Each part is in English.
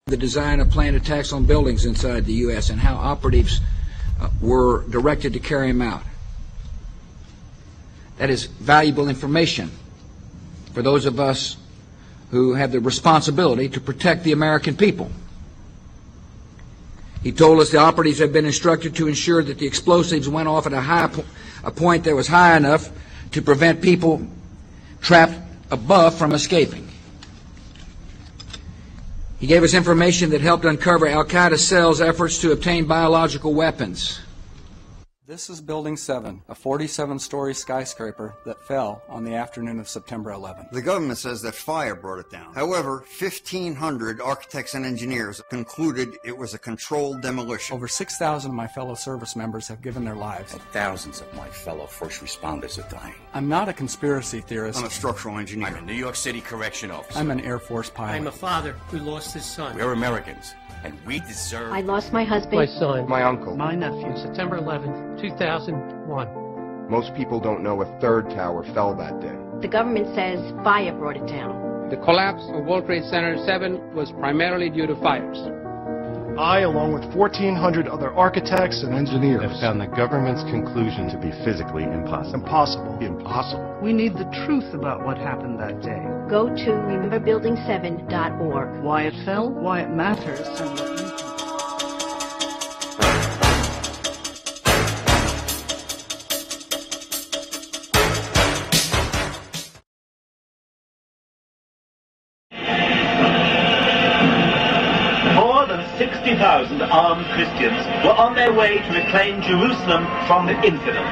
The design of planned attacks on buildings inside the U.S. and how operatives were directed to carry them out. That is valuable information for those of us who have the responsibility to protect the American people. He told us the operatives had been instructed to ensure that the explosives went off at a point that was high enough to prevent people trapped above from escaping. He gave us information that helped uncover Al-Qaeda cells' efforts to obtain biological weapons. This is Building 7, a 47-story skyscraper that fell on the afternoon of September 11th. The government says that fire brought it down. However, 1,500 architects and engineers concluded it was a controlled demolition. Over 6,000 of my fellow service members have given their lives. And thousands of my fellow first responders are dying. I'm not a conspiracy theorist. I'm a structural engineer. I'm a New York City correction officer. I'm an Air Force pilot. I'm a father who lost his son. We're Americans, and we deserve... I lost my husband. My son. My uncle. My nephew. September 11th, 2001. Most people don't know a third tower fell that day. The government says fire brought it down. The collapse of World Trade Center 7 was primarily due to fires. I, along with 1,400 other architects and engineers, have found the government's conclusion to be physically impossible. Impossible. We need the truth about what happened that day. Go to rememberbuilding7.org. Why it fell, why it matters, and what you can do. More than 60,000 armed Christians were on their way to reclaim Jerusalem from the infidel.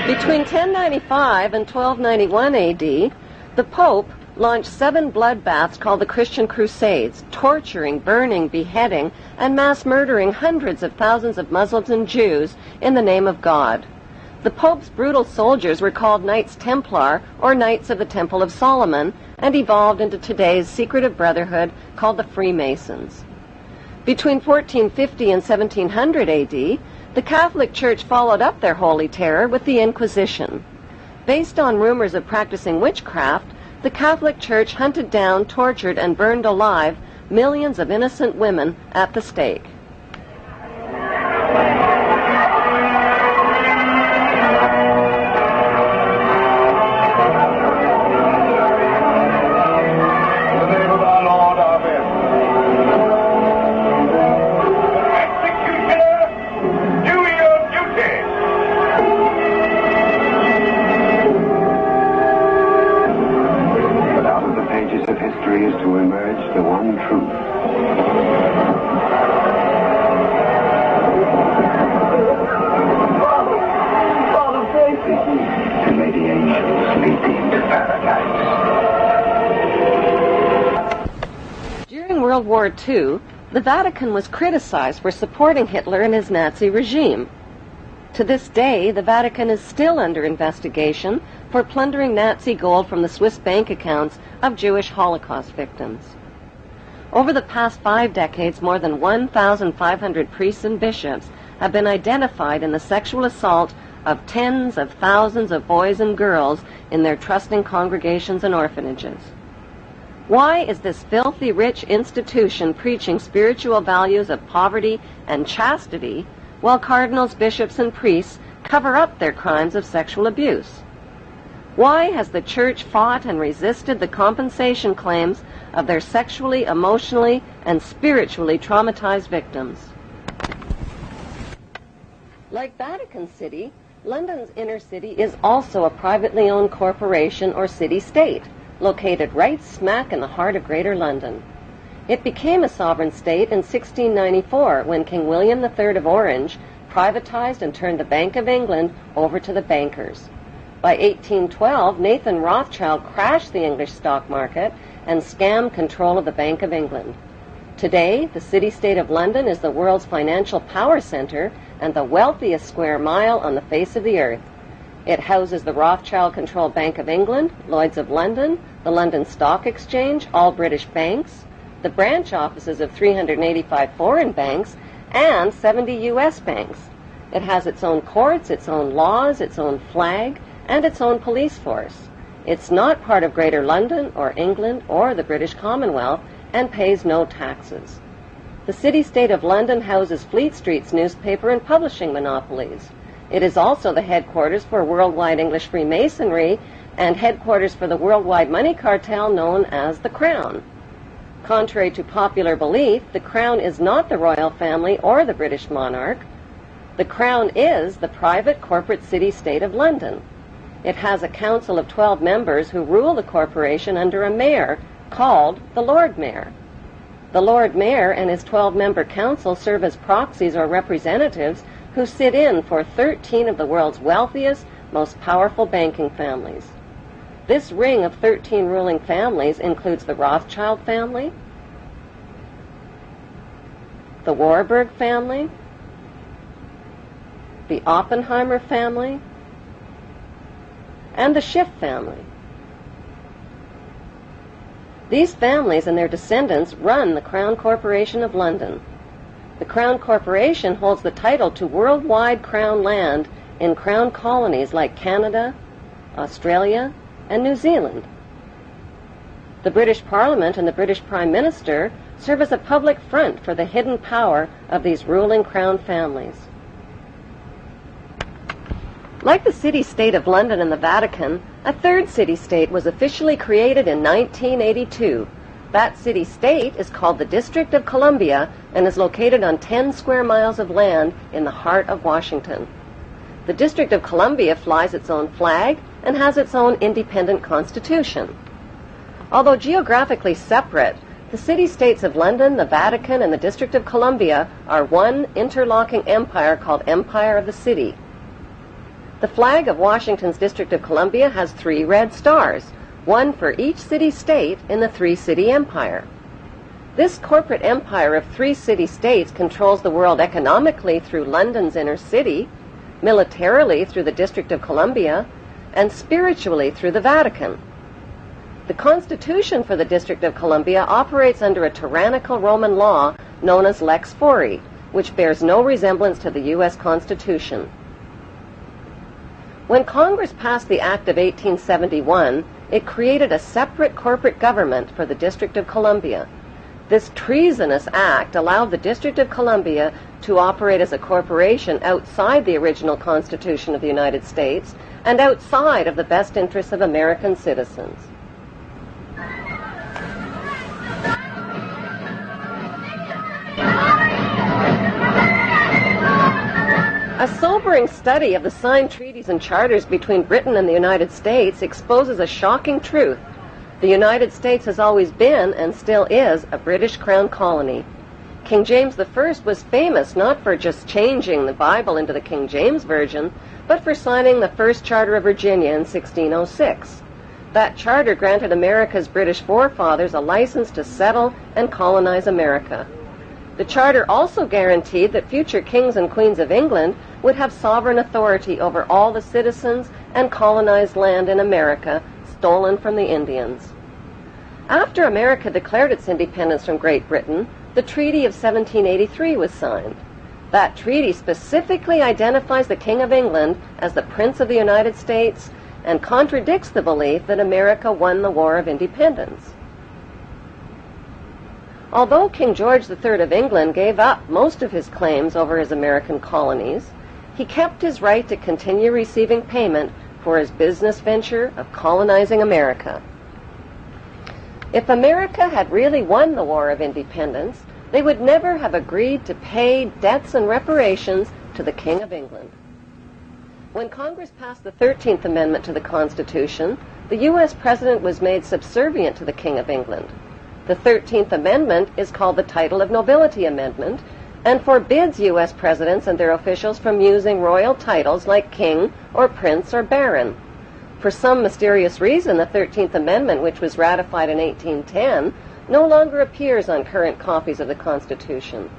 Between 1095 and 1291 AD, the Pope launched 7 bloodbaths called the Christian Crusades, torturing, burning, beheading, and mass murdering hundreds of thousands of Muslims and Jews in the name of God. The Pope's brutal soldiers were called Knights Templar, or Knights of the Temple of Solomon, and evolved into today's secretive brotherhood called the Freemasons. Between 1450 and 1700 AD, the Catholic Church followed up their holy terror with the Inquisition. Based on rumors of practicing witchcraft, the Catholic Church hunted down, tortured, and burned alive millions of innocent women at the stake. Is to emerge the one truth. Father, pray for me. And may the angels lead thee into paradise. During World War II, the Vatican was criticized for supporting Hitler and his Nazi regime. To this day, the Vatican is still under investigation for plundering Nazi gold from the Swiss bank accounts of Jewish Holocaust victims. Over the past 5 decades, more than 1,500 priests and bishops have been identified in the sexual assault of tens of thousands of boys and girls in their trusting congregations and orphanages. Why is this filthy rich institution preaching spiritual values of poverty and chastity while cardinals, bishops, and priests cover up their crimes of sexual abuse? Why has the Church fought and resisted the compensation claims of their sexually, emotionally, and spiritually traumatized victims? Like Vatican City, London's inner city is also a privately owned corporation or city-state, located right smack in the heart of Greater London. It became a sovereign state in 1694 when King William III of Orange privatized and turned the Bank of England over to the bankers. By 1812, Nathan Rothschild crashed the English stock market and scammed control of the Bank of England. Today, the city-state of London is the world's financial power center and the wealthiest square mile on the face of the earth. It houses the Rothschild-controlled Bank of England, Lloyd's of London, the London Stock Exchange, all British banks, the branch offices of 385 foreign banks, and 70 U.S. banks. It has its own courts, its own laws, its own flag, and its own police force. It's not part of Greater London or England or the British Commonwealth, and pays no taxes. The city-state of London houses Fleet Street's newspaper and publishing monopolies. It is also the headquarters for worldwide English Freemasonry and headquarters for the worldwide money cartel known as the Crown. Contrary to popular belief, the Crown is not the royal family or the British monarch. The Crown is the private corporate city-state of London. It has a council of 12 members who rule the corporation under a mayor called the Lord Mayor. The Lord Mayor and his 12-member council serve as proxies or representatives who sit in for 13 of the world's wealthiest, most powerful banking families. This ring of 13 ruling families includes the Rothschild family, the Warburg family, the Oppenheimer family, and the Schiff family. These families and their descendants run the Crown Corporation of London. The Crown Corporation holds the title to worldwide Crown land in Crown colonies like Canada, Australia, and New Zealand. The British Parliament and the British Prime Minister serve as a public front for the hidden power of these ruling Crown families. Like the city-state of London and the Vatican, a third city-state was officially created in 1982. That city-state is called the District of Columbia and is located on 10 square miles of land in the heart of Washington. The District of Columbia flies its own flag and has its own independent constitution. Although geographically separate, the city-states of London, the Vatican, and the District of Columbia are one interlocking empire called Empire of the City. The flag of Washington's District of Columbia has 3 red stars, one for each city-state in the 3-city empire. This corporate empire of 3 city-states controls the world economically through London's inner city, militarily through the District of Columbia, and spiritually through the Vatican. The Constitution for the District of Columbia operates under a tyrannical Roman law known as Lex Fori, which bears no resemblance to the U.S. Constitution. When Congress passed the Act of 1871, it created a separate corporate government for the District of Columbia. This treasonous act allowed the District of Columbia to operate as a corporation outside the original Constitution of the United States and outside of the best interests of American citizens. A sobering study of the signed treaties and charters between Britain and the United States exposes a shocking truth. The United States has always been, and still is, a British Crown colony. King James I was famous not for just changing the Bible into the King James Version, but for signing the first Charter of Virginia in 1606. That charter granted America's British forefathers a license to settle and colonize America. The charter also guaranteed that future kings and queens of England would have sovereign authority over all the citizens and colonized land in America stolen from the Indians. After America declared its independence from Great Britain, the Treaty of 1783 was signed. That treaty specifically identifies the King of England as the Prince of the United States and contradicts the belief that America won the War of Independence. Although King George III of England gave up most of his claims over his American colonies, he kept his right to continue receiving payment for his business venture of colonizing America. If America had really won the War of Independence, they would never have agreed to pay debts and reparations to the King of England. When Congress passed the 13th Amendment to the Constitution, the U.S. President was made subservient to the King of England. The 13th Amendment is called the Title of Nobility Amendment and forbids U.S. presidents and their officials from using royal titles like king or prince or baron. For some mysterious reason, the 13th Amendment, which was ratified in 1810, no longer appears on current copies of the Constitution.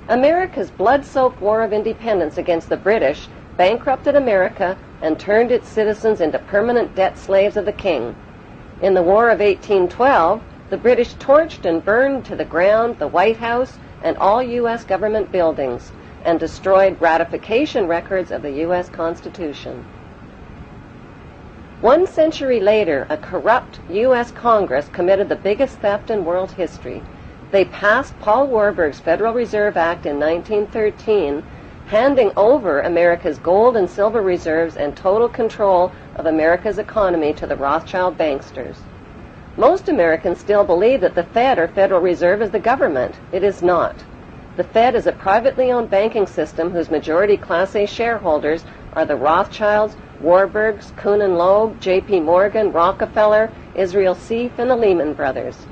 America's blood-soaked War of Independence against the British bankrupted America and turned its citizens into permanent debt slaves of the king. In the War of 1812, the British torched and burned to the ground the White House and all U.S. government buildings and destroyed ratification records of the U.S. Constitution. 1 century later, a corrupt U.S. Congress committed the biggest theft in world history. They passed Paul Warburg's Federal Reserve Act in 1913, handing over America's gold and silver reserves and total control of America's economy to the Rothschild banksters. Most Americans still believe that the Fed, or Federal Reserve, is the government. It is not. The Fed is a privately owned banking system whose majority Class A shareholders are the Rothschilds, Warburgs, Kuhn and Loeb, J.P. Morgan, Rockefeller, Israel Seif, and the Lehman Brothers.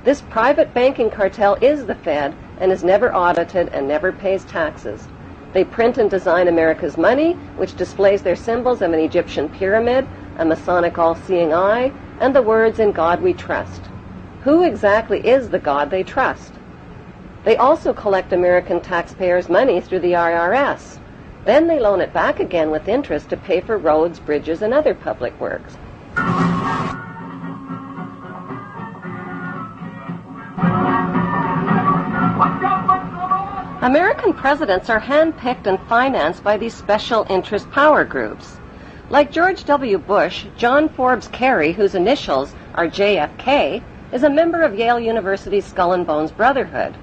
This private banking cartel is the Fed and is never audited and never pays taxes. They print and design America's money, which displays their symbols of an Egyptian pyramid, a Masonic all-seeing eye, and the words, "In God we trust." Who exactly is the God they trust? They also collect American taxpayers' money through the IRS. Then they loan it back again with interest to pay for roads, bridges, and other public works. American presidents are handpicked and financed by these special interest power groups. Like George W. Bush, John Forbes Kerry, whose initials are JFK, is a member of Yale University's Skull and Bones Brotherhood.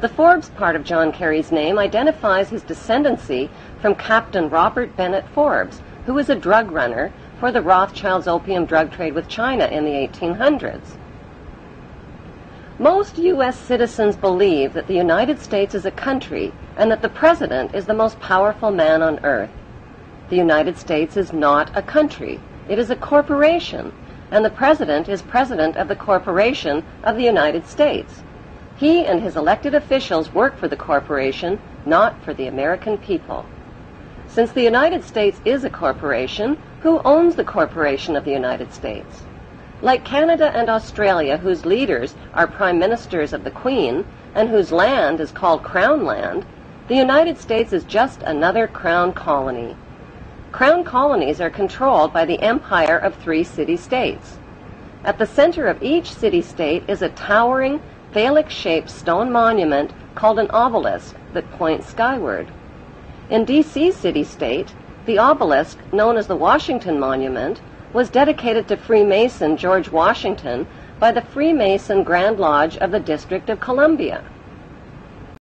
The Forbes part of John Kerry's name identifies his descendancy from Captain Robert Bennett Forbes, who was a drug runner for the Rothschilds' opium drug trade with China in the 1800s. Most U.S. citizens believe that the United States is a country and that the President is the most powerful man on earth. The United States is not a country. It is a corporation, and the President is President of the Corporation of the United States. He and his elected officials work for the corporation, not for the American people. Since the United States is a corporation, who owns the corporation of the United States? Like Canada and Australia, whose leaders are prime ministers of the Queen and whose land is called Crown Land, the United States is just another crown colony. Crown colonies are controlled by the empire of 3 city-states. At the center of each city-state is a towering, phallic-shaped stone monument called an obelisk that points skyward. In D.C. city-state, the obelisk, known as the Washington Monument, was dedicated to Freemason George Washington by the Freemason Grand Lodge of the District of Columbia.